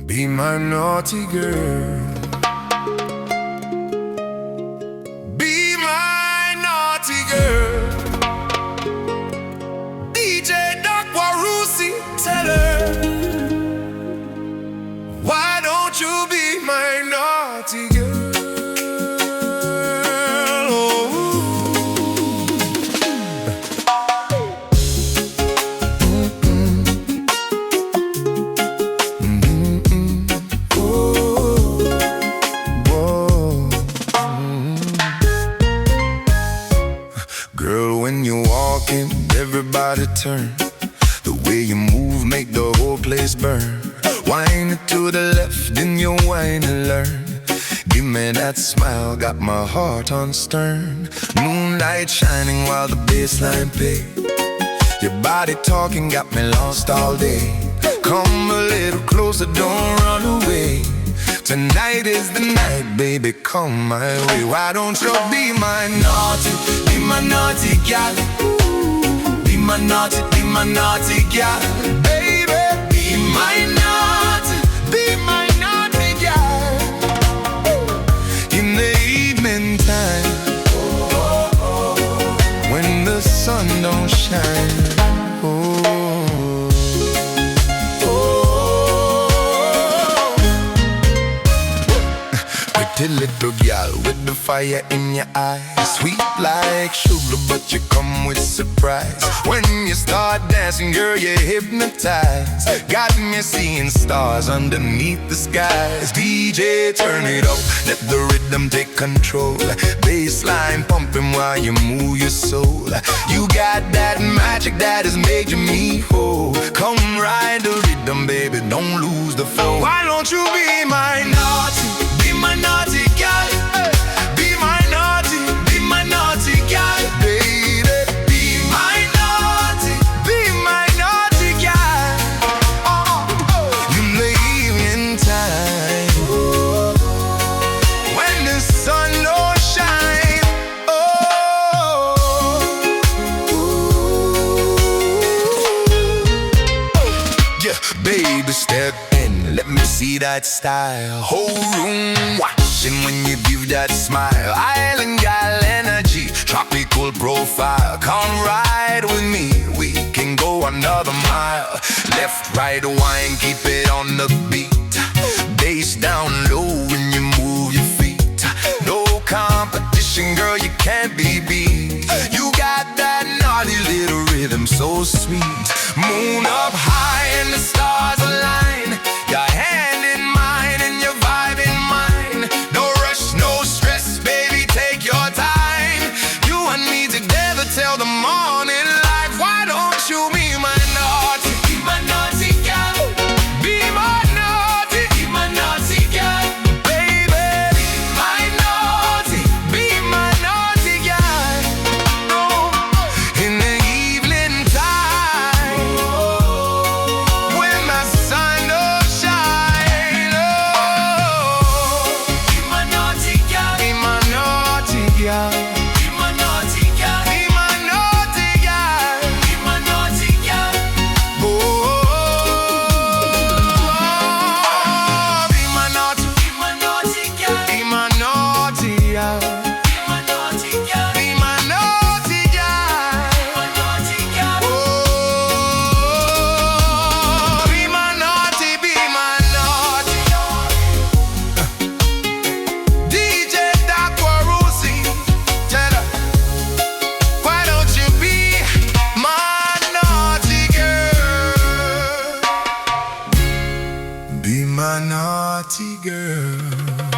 Be my naughty girl. Be my naughty girl. DJ Doc Warusi, tell her, why don't you be my naughty girl? Girl, when you're walking, everybody turn. The way you move make the whole place burn. Whine it to the left, then you whine and learn. Give me that smile, got my heart on stern. Moonlight shining while the bassline play. Your body talking got me lost all day. Come a little closer, don't run away. Tonight is the night, baby, come my way. Why don't you be my naughty gal? Be my naughty gal. Baby, be my naughty gal. In the evening time, when the sun don't shine. Pretty little girl with the fire in your eyes, sweet like sugar, but you come with surprise. When you start dancing, girl, you hypnotize. Got me seeing stars underneath the skies. DJ, turn it up, let the rhythm take control. Bassline pumping while you move your soul. You got that magic that has made me whole. Come ride the rhythm, baby, don't lose the flow. Why don't you be my naughty gal? Be my naughty gal. Baby, be my naughty gal. You leaving time when the sun don't shine. Yeah, baby, step in, let me see that style. Whole room watching when you give that smile. Island gal energy, tropical profile. Come ride with me, we can go another mile. Left, right, wine, keep it on the beat. Bass down low when you move your feet. No competition, girl, you can't be beat. You got that naughty little rhythm, so sweet. Moon up high and the stars align. Your hand in mine and your vibe in mine. No rush, no stress, baby, take your time. You and me together till the morning light. Why don't you be my naughty gal? Be my naughty gal. Baby, be my naughty gal. Oh, in the evening time, when the sun don't shine. Oh, be my naughty gal. Be my naughty gal. Be my naughty gal. Be my naughty gal. Be my naughty gal. Oh, be my naughty gal. Be my naughty gal. Be my naughty gal. Be my naughty gal. Oh, be my naughty, be my naughty. DJ Doc Warusi, tell her, why don't you be my naughty girl? Be my naughty girl.